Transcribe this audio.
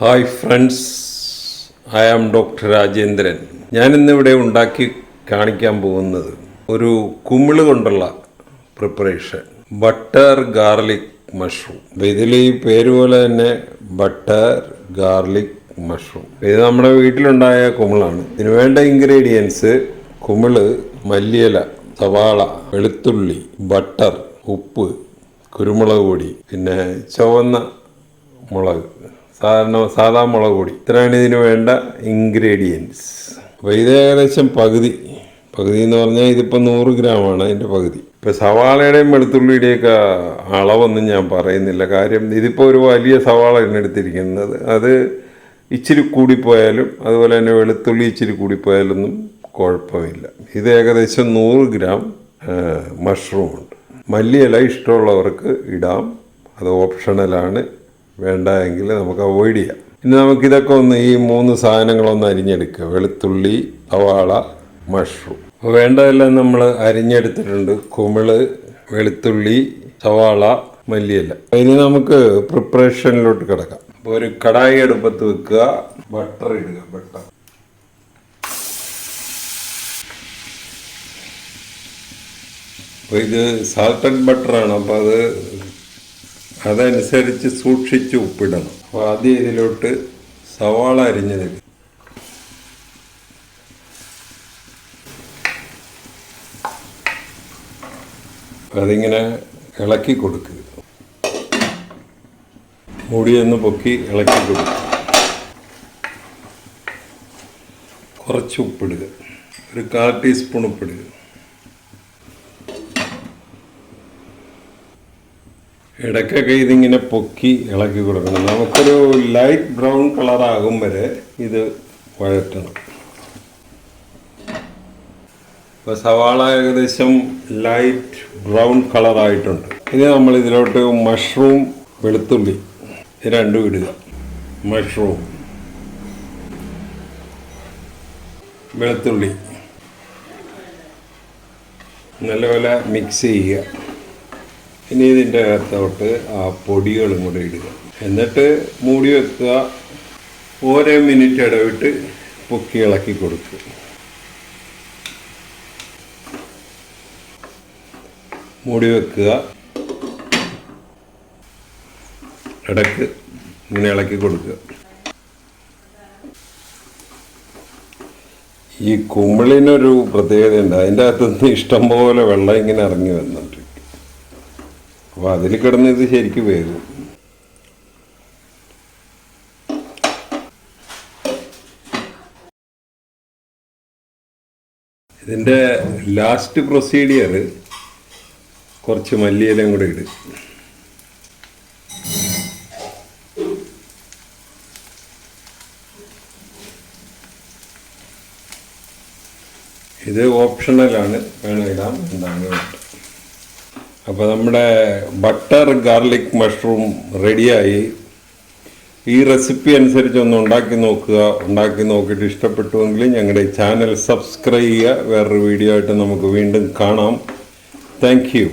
Hi friends, I am doctor Rajendran. ഞാനിന്നിവിടെ ഉണ്ടാക്കി കാണിക്കാൻ പോകുന്നത് ഒരു കുമിള് കൊണ്ടുള്ള പ്രിപ്പറേഷൻ, ബട്ടർ ഗാർലിക് മഷ്റൂം. ഇതിൽ ഈ പേര് പോലെ തന്നെ ബട്ടർ ഗാർലിക് മഷ്റൂം. ഇത് നമ്മുടെ വീട്ടിലുണ്ടായ കുമിളാണ്. ഇതിന് വേണ്ട ഇൻഗ്രീഡിയൻസ്: കുമിള്, മല്ലിയില, സവാള, വെളുത്തുള്ളി, ബട്ടർ, ഉപ്പ്, കുരുമുളക് പൊടി, പിന്നെ ചുവന്ന മുളക്, സാധാ മുളക് പൊടി. ഇത്രയാണ് ഇതിന് വേണ്ട ഇൻഗ്രീഡിയൻസ്. അപ്പോൾ ഇത് ഏകദേശം പകുതി എന്ന് പറഞ്ഞാൽ ഇതിപ്പോൾ 100 ഗ്രാമാണ് അതിൻ്റെ പകുതി. ഇപ്പോൾ സവാളയുടെയും വെളുത്തുള്ളിയുടെയൊക്കെ അളവൊന്നും ഞാൻ പറയുന്നില്ല. കാര്യം ഇതിപ്പോൾ ഒരു വലിയ സവാളയാണ് എടുത്തിരിക്കുന്നത്. അത് ഇച്ചിരി കൂടിപ്പോയാലും അതുപോലെ തന്നെ വെളുത്തുള്ളി ഇച്ചിരി കൂടിപ്പോയാലൊന്നും കുഴപ്പമില്ല. ഇത് ഏകദേശം 100 ഗ്രാം മഷ്റൂമുണ്ട്. മല്ലിയില ഇഷ്ടമുള്ളവർക്ക് ഇടാം, അത് ഓപ്ഷണലാണ്. വേണ്ട എങ്കിൽ നമുക്ക് അവോയ്ഡ് ചെയ്യാം. ഇനി നമുക്കിതൊക്കെ ഒന്ന്, ഈ 3 സാധനങ്ങളൊന്ന് അരിഞ്ഞെടുക്കുക: വെളുത്തുള്ളി, സവാള, മഷ്റൂം. അപ്പോൾ വേണ്ടതെല്ലാം നമ്മൾ അരിഞ്ഞെടുത്തിട്ടുണ്ട്: കുമിള്, വെളുത്തുള്ളി, സവാള, മല്ലിയില. ഇനി നമുക്ക് പ്രിപ്പറേഷനിലോട്ട് കിടക്കാം. അപ്പോൾ ഒരു കടായി അടുപ്പത്ത് വെക്കുക, ബട്ടർ ഇടുക. ബട്ടർ അപ്പോൾ ഇത് സാൾട്ടഡ് ബട്ടറാണ്, അപ്പോൾ അതനുസരിച്ച് സൂക്ഷിച്ച് ഉപ്പിടണം. അപ്പോൾ ആദ്യം ഇതിലോട്ട് സവാള അരിഞ്ഞതിടുക. അതിങ്ങനെ ഇളക്കി കൊടുക്കുക. മുടിയൊന്ന് പൊക്കി ഇളക്കി കൊടുക്കുക. കുറച്ച് ഉപ്പിടുക, ഒരു 1/4 ടീസ്പൂൺ ഉപ്പിടുക. ഇടയ്ക്കൊക്കെ ഇതിങ്ങനെ പൊക്കി ഇളക്കി കൊടുക്കണം. നമുക്കൊരു ലൈറ്റ് ബ്രൗൺ കളറാകും വരെ ഇത് വഴറ്റണം. ഇപ്പോൾ സവാള ഏകദേശം ലൈറ്റ് ബ്രൗൺ കളറായിട്ടുണ്ട്. ഇനി നമ്മൾ ഇതിലോട്ട് മഷ്റൂം, വെളുത്തുള്ളി രണ്ടും ഇടുക. മഷ്റൂം, വെളുത്തുള്ളി നല്ലപോലെ മിക്സ് ചെയ്യുക. ഇനി ഇതിൻ്റെ അകത്തോട്ട് ആ പൊടികളും കൂടെ ഇടുക. എന്നിട്ട് മൂടി വെക്കുക. ഓരോ മിനിറ്റ് ഇടവിട്ട് പൊക്കി ഇളക്കി കൊടുക്കുക. മൂടി വെക്കുക. ഇടയ്ക്ക് ഇങ്ങനെ ഇളക്കി കൊടുക്കുക. ഈ കുമിളിനൊരു പ്രത്യേകതയുണ്ട്. അതിൻ്റെ അകത്തുനിന്ന് ഇഷ്ടംപോലെ വെള്ളം ഇങ്ങനെ ഇറങ്ങി വന്നിട്ട്, അപ്പോൾ അതിൽ കിടന്ന് ഇത് ശരിക്കും വേകും. ഇതിൻ്റെ ലാസ്റ്റ് പ്രൊസീഡിയർ കുറച്ച് മല്ലിയിലയും കൂടെ ഇടും. ഇത് ഓപ്ഷണലാണ്, വേണം ഇടാം, എന്താണ് വേണ്ട. അപ്പോൾ നമ്മുടെ ബട്ടർ ഗാർലിക് മഷ്റൂം റെഡിയായി. ഈ റെസിപ്പി അനുസരിച്ച് ഒന്ന് ഉണ്ടാക്കി നോക്കുക. ഉണ്ടാക്കി നോക്കിയിട്ട് ഇഷ്ടപ്പെട്ടുവെങ്കിൽ ഞങ്ങളുടെ ചാനൽ സബ്സ്ക്രൈബ് ചെയ്യുക. വേറൊരു വീഡിയോ ആയിട്ട് നമുക്ക് വീണ്ടും കാണാം. Thank you.